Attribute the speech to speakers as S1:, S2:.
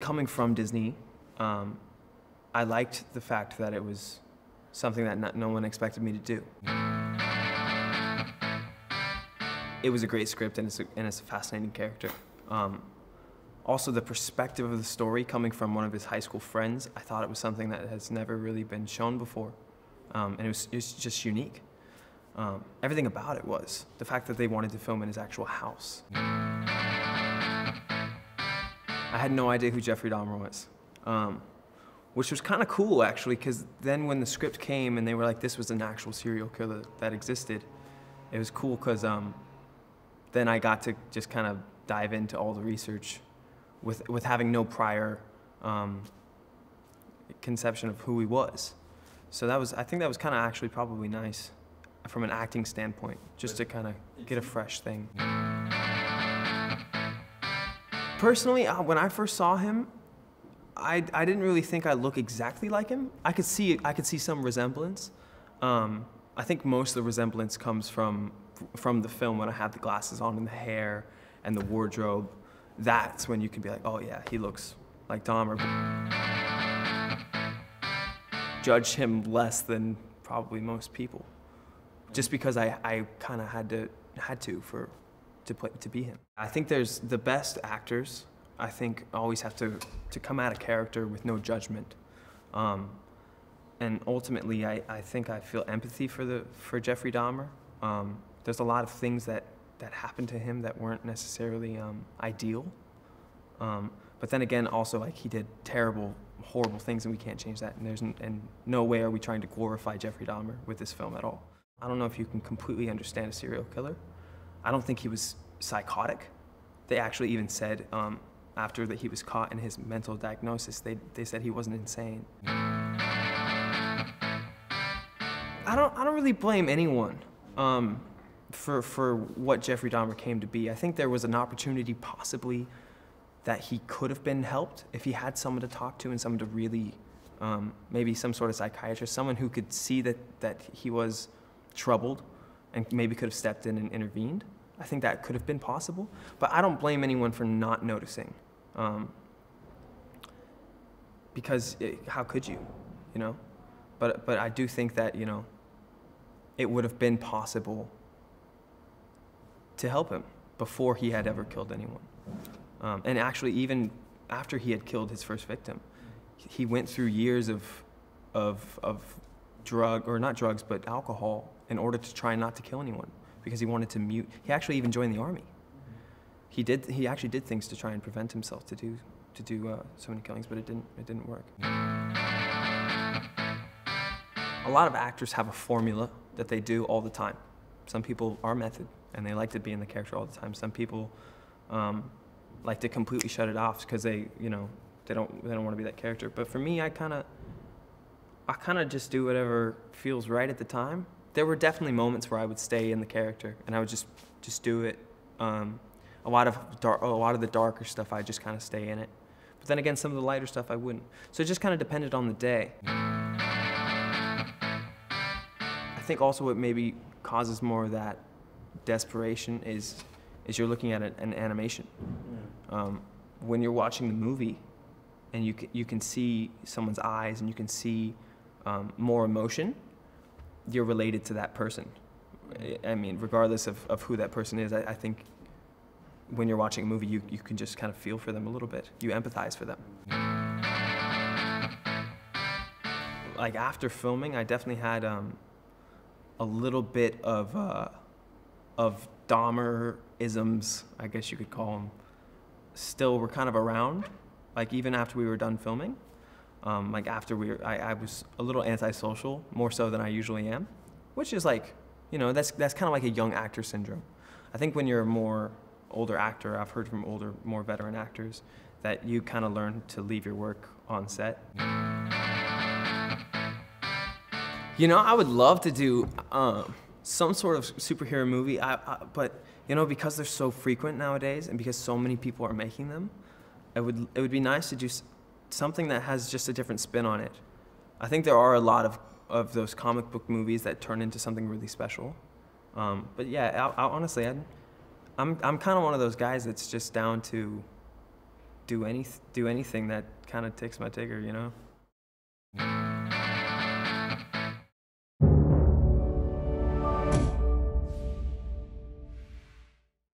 S1: Coming from Disney, I liked the fact that it was something that no one expected me to do. It was a great script, and it's a fascinating character. Also, the perspective of the story coming from one of his high school friends, I thought it was something that has never really been shown before. And it was just unique. Everything about it was. The fact that they wanted to film in his actual house. I had no idea who Jeffrey Dahmer was, which was kind of cool, actually, because then when the script came and they were like, this was an actual serial killer that existed, it was cool because then I got to just kind of dive into all the research with having no prior conception of who he was. So I think that was kind of actually probably nice from an acting standpoint, just to kind of get a fresh thing. Personally, when I first saw him, I didn't really think I look exactly like him. I could see some resemblance. I think most of the resemblance comes from the film when I had the glasses on and the hair and the wardrobe. That's when you can be like, oh yeah, he looks like Dahmer. Judge him less than probably most people, just because I kind of had to be him. I think there's the best actors, I think, always have to come at a character with no judgment. And ultimately, I think I feel empathy for Jeffrey Dahmer. There's a lot of things that happened to him that weren't necessarily ideal. But then again, also, like, he did terrible, horrible things, and we can't change that. And no way are we trying to glorify Jeffrey Dahmer with this film at all. I don't know if you can completely understand a serial killer. I don't think he was psychotic. They actually even said after that he was caught in his mental diagnosis, they said he wasn't insane. I don't really blame anyone for what Jeffrey Dahmer came to be. I think there was an opportunity possibly that he could have been helped if he had someone to talk to and someone to really, maybe some sort of psychiatrist, someone who could see that he was troubled and maybe could have stepped in and intervened. I think that could have been possible, but I don't blame anyone for not noticing, because how could you know? But I do think that, you know, it would have been possible to help him before he had ever killed anyone. And actually, even after he had killed his first victim, he went through years of not drugs, but alcohol in order to try not to kill anyone, because he wanted to mute. He actually even joined the army. He actually did things to try and prevent himself to do so many killings, but it didn't work. A lot of actors have a formula that they do all the time. Some people are method and they like to be in the character all the time. Some people like to completely shut it off because they don't want to be that character. But for me, I kind of just do whatever feels right at the time. There were definitely moments where I would stay in the character and I would just do it. A lot of the darker stuff, I just kind of stay in it. But then again, some of the lighter stuff I wouldn't. So it just kind of depended on the day. I think also what maybe causes more of that desperation is you're looking at an animation. When you're watching the movie and you can see someone's eyes and you can see more emotion, you're related to that person. I mean, regardless of who that person is, I think when you're watching a movie, you can just kind of feel for them a little bit. You empathize for them. Like, after filming, I definitely had a little bit of Dahmer-isms, I guess you could call them, still were kind of around. Like, even after we were done filming, like after I was a little antisocial, more so than I usually am, which is like, you know, that's kind of like a young actor syndrome. I think when you're a more older actor, I've heard from older, more veteran actors, that you kind of learn to leave your work on set. You know, I would love to do some sort of superhero movie, but you know, because they're so frequent nowadays and because so many people are making them, it would be nice to do something that has just a different spin on it. I think there are a lot of those comic book movies that turn into something really special. But yeah, honestly, I'm kind of one of those guys that's just down to do anything that kind of takes my ticker, you know?